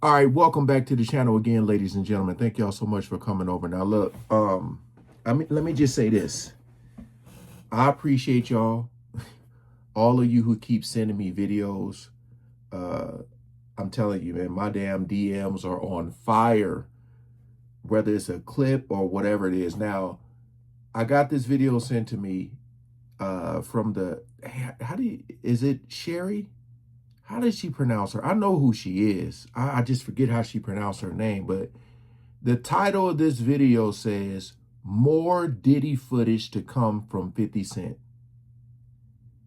All right, welcome back to the channel again, ladies and gentlemen. Thank y'all so much for coming over. Now, look, let me just say this. I appreciate y'all, all of you who keep sending me videos. I'm telling you, man, my damn DMs are on fire, whether it's a clip or whatever it is. Now, I got this video sent to me from the, is it Sherry? How does she pronounce her? I know who she is. I just forget how she pronounced her name, but the title of this video says, "More Diddy footage to come from 50 Cent,"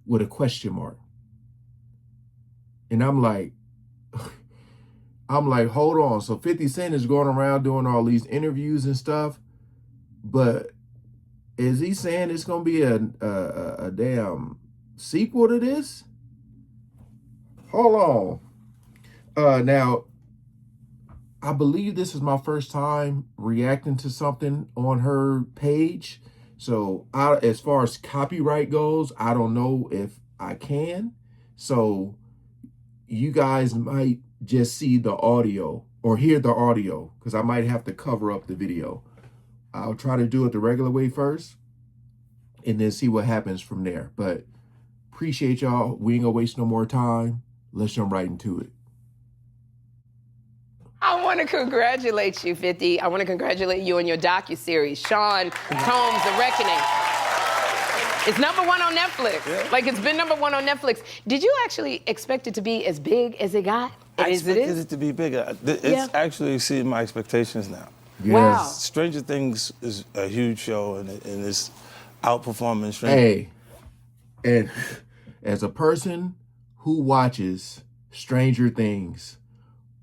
with a question mark. And I'm like, hold on. So 50 Cent is going around doing all these interviews and stuff, but is he saying it's going to be a damn sequel to this? Hold on. Now, I believe this is my first time reacting to something on her page. So as far as copyright goes, I don't know if I can. So you guys might just see the audio or hear the audio because I might have to cover up the video. I'll try to do it the regular way first and then see what happens from there. But appreciate y'all. We ain't gonna waste no more time. Let's jump right into it. I want to congratulate you, 50. I want to congratulate you on your docuseries, Sean Combs, The Reckoning. It's #1 on Netflix. Yeah. Like, it's been #1 on Netflix. Did you actually expect it to be as big as it got? I expected it to be bigger. It's actually exceeded my expectations now. Yes. Wow. Stranger Things is a huge show, and it's outperforming Stranger. Hey, and as a person who watches Stranger Things,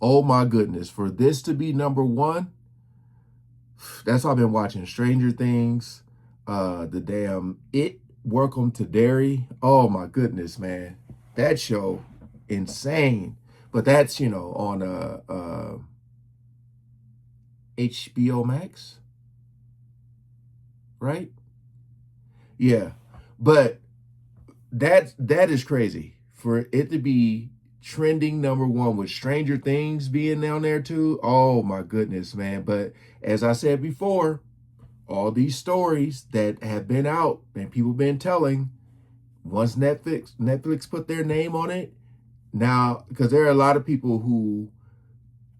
oh my goodness, for this to be #1, that's all I've been watching. Stranger Things, the damn Welcome to Derry. Oh my goodness, man. That show, insane. But that's, you know, on HBO Max, right? Yeah, but that is crazy for it to be trending #1 with Stranger Things being down there too. Oh my goodness, man. But as I said before, all these stories that have been out and people been telling, once Netflix put their name on it, now, because there are a lot of people who,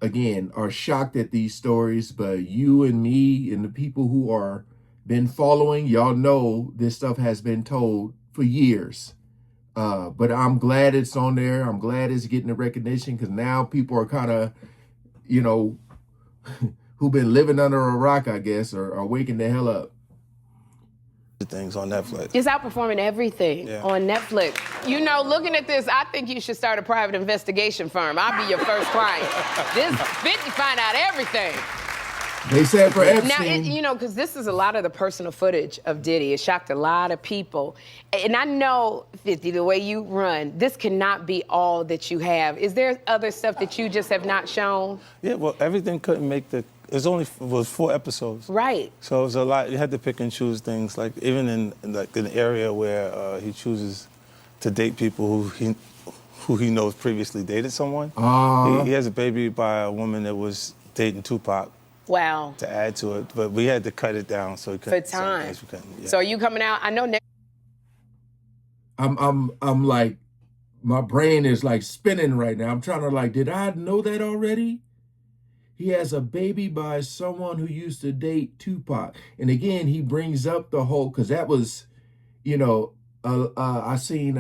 again, are shocked at these stories, but you and me and the people who are been following, y'all know this stuff has been told for years. But I'm glad it's on there. I'm glad it's getting the recognition because now people are kind of, you know, who've been living under a rock, I guess, are waking the hell up. Things on Netflix. It's outperforming everything on Netflix. You know, looking at this, I think you should start a private investigation firm. I'll be your first client. This 50 find out everything. They said for Epstein. Now, you know, because this is a lot of the personal footage of Diddy. It shocked a lot of people. And I know, 50, the way you run, this cannot be all that you have. Is there other stuff that you just have not shown? Yeah, well, everything couldn't make the... It was 4 episodes. Right. So it was a lot. You had to pick and choose things. Like, even in an area where he chooses to date people who he knows previously dated someone. He has a baby by a woman that was dating Tupac. Wow. To add to it, but we had to cut it down so we couldn't. For time. Yeah. So are you coming out? I know next. I'm like, my brain is like spinning right now. I'm trying to like, did I know that already? He has a baby by someone who used to date Tupac. And again, he brings up the whole, because that was, you know, I seen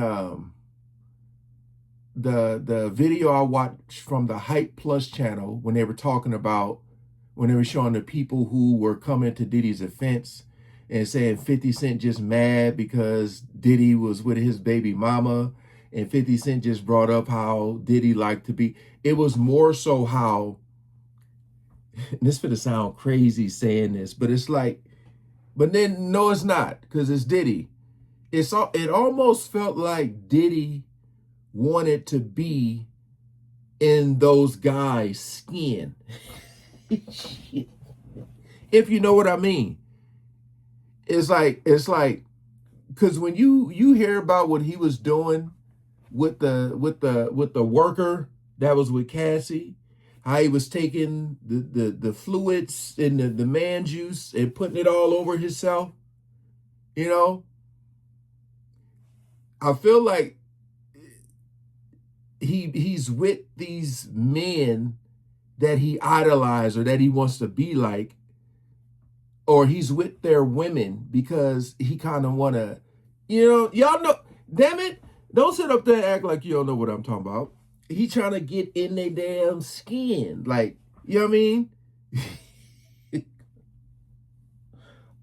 the video I watched from the Hype Plus channel when they were talking about, when they were showing the people who were coming to Diddy's defense and saying 50 Cent just mad because Diddy was with his baby mama, and 50 Cent just brought up how Diddy liked to be. It was more so how, and this finna sound crazy saying this, but it's like, but then no, it's not, because it's Diddy. It almost felt like Diddy wanted to be in those guys' skin. If you know what I mean. It's like, because when you hear about what he was doing with the worker that was with Cassie, how he was taking the fluids and the man juice and putting it all over himself. You know, I feel like he's with these men that he idolizes or that he wants to be like, or he's with their women because he kind of want to, y'all know, damn it, don't sit up there and act like you don't know what I'm talking about. He trying to get in their damn skin. Like, you know what I mean?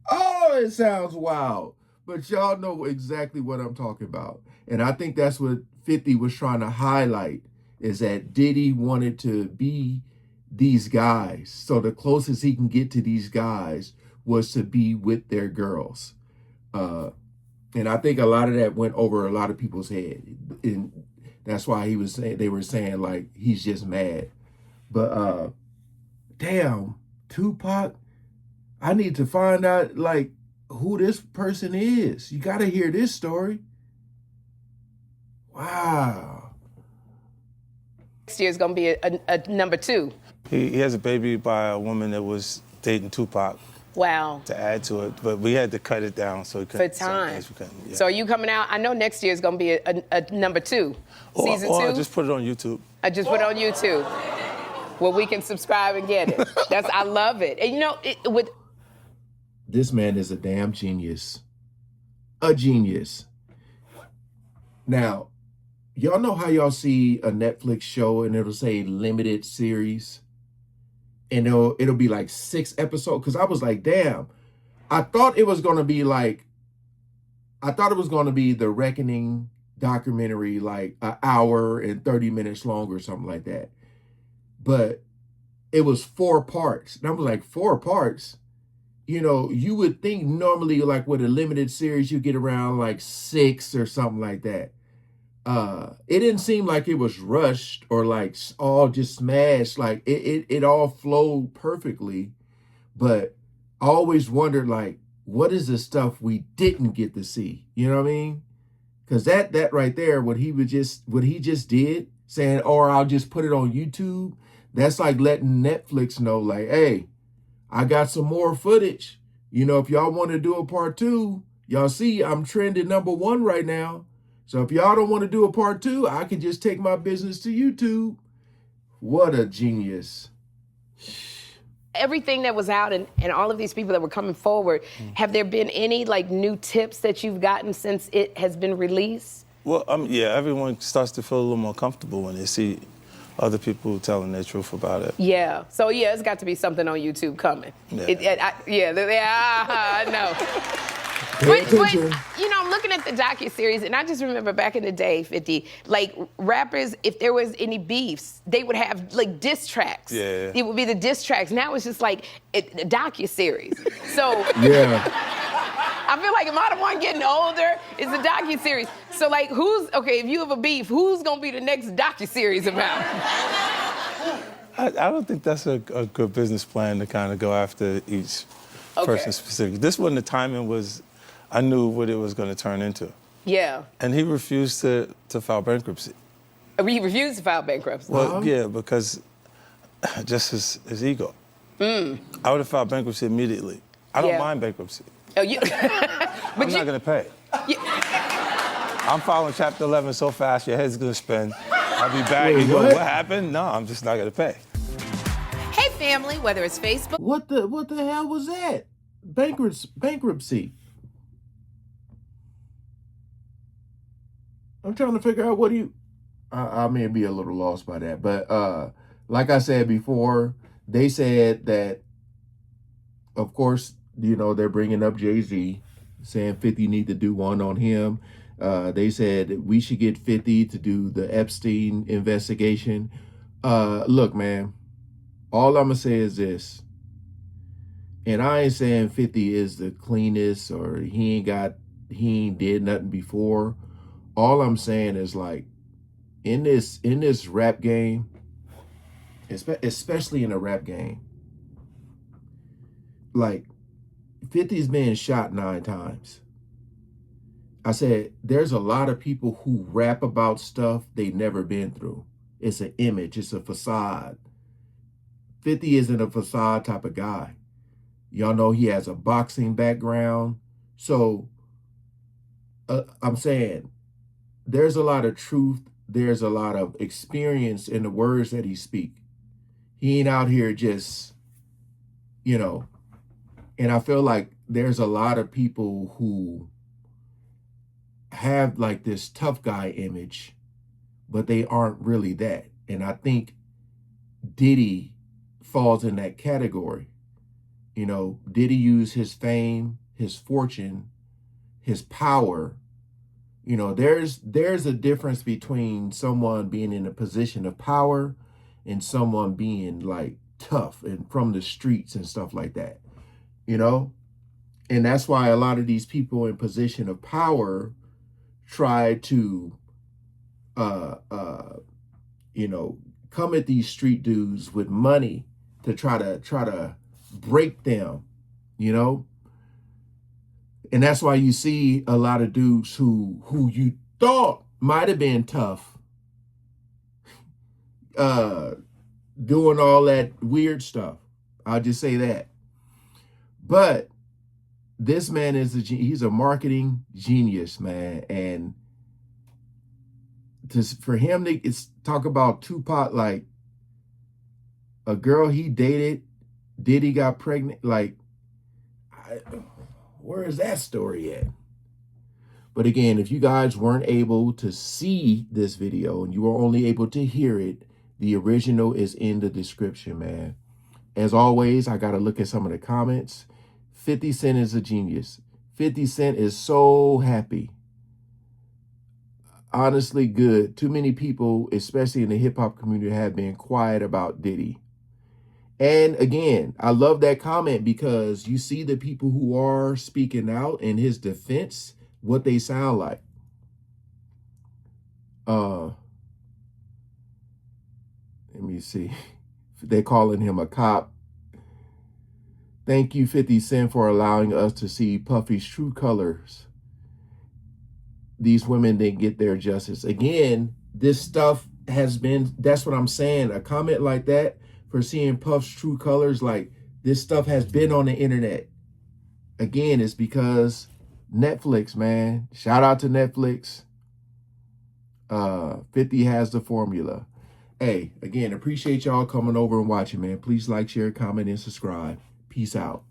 Oh, it sounds wild. But y'all know exactly what I'm talking about. And I think that's what 50 was trying to highlight, is that Diddy wanted to be these guys. So the closest he can get to these guys was to be with their girls. And I think a lot of that went over a lot of people's head. And that's why they were saying like, he's just mad. But damn, Tupac, I need to find out like who this person is. You got to hear this story. Wow. Next year is going to be a number 2. He has a baby by a woman that was dating Tupac. Wow. To add to it, but we had to cut it down so we couldn't. For time. Yeah. So are you coming out? I know next year is going to be a number 2. Season 2? I just put it on YouTube. I just put it on YouTube. Well, we can subscribe and get it. I love it. And this man is a damn genius. A genius. Now, y'all know how y'all see a Netflix show and it'll say limited series? And it'll be like 6 episodes. Because I was like, damn. I thought it was going to be the Reckoning documentary, like an hour and 30 minutes long or something like that. But it was 4 parts. And I was like, 4 parts? You would think normally like with a limited series, you get around like 6 or something like that. It didn't seem like it was rushed or like all just smashed. Like it all flowed perfectly. But I always wondered like, what is the stuff we didn't get to see? You know what I mean? Because that right there, what he just did, saying, or I'll just put it on YouTube, that's like letting Netflix know like, hey, I got some more footage. If y'all want to do a part 2, y'all see I'm trending number 1 right now. So if y'all don't want to do a part 2, I can just take my business to YouTube. What a genius. Everything that was out and all of these people that were coming forward, have there been any like new tips that you've gotten since it has been released? Well, yeah, everyone starts to feel a little more comfortable when they see other people telling their truth about it. Yeah. So yeah, it's got to be something on YouTube coming. Yeah. I know. But I'm looking at the docuseries, and I just remember back in the day, 50, like rappers, if there was any beefs, they would have like diss tracks. Yeah. It would be the diss tracks. Now it's just like a docuseries. So yeah. I feel like am I the one getting older? It's a docuseries. So like if you have a beef, who's gonna be the next docuseries about? I don't think that's a good business plan to kind of go after each person specifically. This one, the timing was, I knew what it was going to turn into. Yeah. And he refused to file bankruptcy. He refused to file bankruptcy? Well, yeah, because just his ego. I would have filed bankruptcy immediately. I don't mind bankruptcy. Oh, I'm not going to pay. I'm filing Chapter 11 so fast, your head's going to spin. I'll be back. You go, what happened? No, I'm just not going to pay. Hey, family, whether it's Facebook. What the hell was that? Bankruptcy. I'm trying to figure out I may be a little lost by that. But like I said before, they said that, of course, they're bringing up Jay-Z, saying 50 need to do one on him. They said we should get 50 to do the Epstein investigation. Look, man, all I'm going to say is this. And I ain't saying 50 is the cleanest or he ain't did nothing before. All I'm saying is like, in this rap game, especially in a rap game, like 50's been shot 9 times. I said, there's a lot of people who rap about stuff they've never been through. It's an image, it's a facade. 50 isn't a facade type of guy. Y'all know he has a boxing background. So I'm saying there's a lot of truth. There's a lot of experience in the words that he speak. He ain't out here just, you know, and I feel like there's a lot of people who have like this tough guy image, but they aren't really that. And I think Diddy falls in that category. You know, Diddy used his fame, his fortune, his power. You know, there's a difference between someone being in a position of power and someone being like tough and from the streets and stuff like that. You know? And that's why a lot of these people in position of power try to you know, come at these street dudes with money to try to break them, you know? And that's why you see a lot of dudes who you thought might have been tough, doing all that weird stuff. I'll just say that. But this man he's a marketing genius, man. And for him to talk about Tupac, like a girl he dated, Diddy got pregnant, like, where is that story at? But again, if you guys weren't able to see this video and you were only able to hear it, the original is in the description, man. As always, I got to look at some of the comments. 50 Cent is a genius. 50 Cent is so happy. Honestly good. Too many people, especially in the hip hop community, have been quiet about Diddy. And again, I love that comment because you see the people who are speaking out in his defense, what they sound like. Let me see. They're calling him a cop. Thank you, 50 Cent, for allowing us to see Puffy's true colors. These women didn't get their justice. Again, this stuff has been, that's what I'm saying. A comment like that for seeing Puff's true colors, like this stuff has been on the internet. Again, it's because Netflix, man. Shout out to Netflix. 50 has the formula. Hey, again, appreciate y'all coming over and watching, man. Please like, share, comment, and subscribe. Peace out.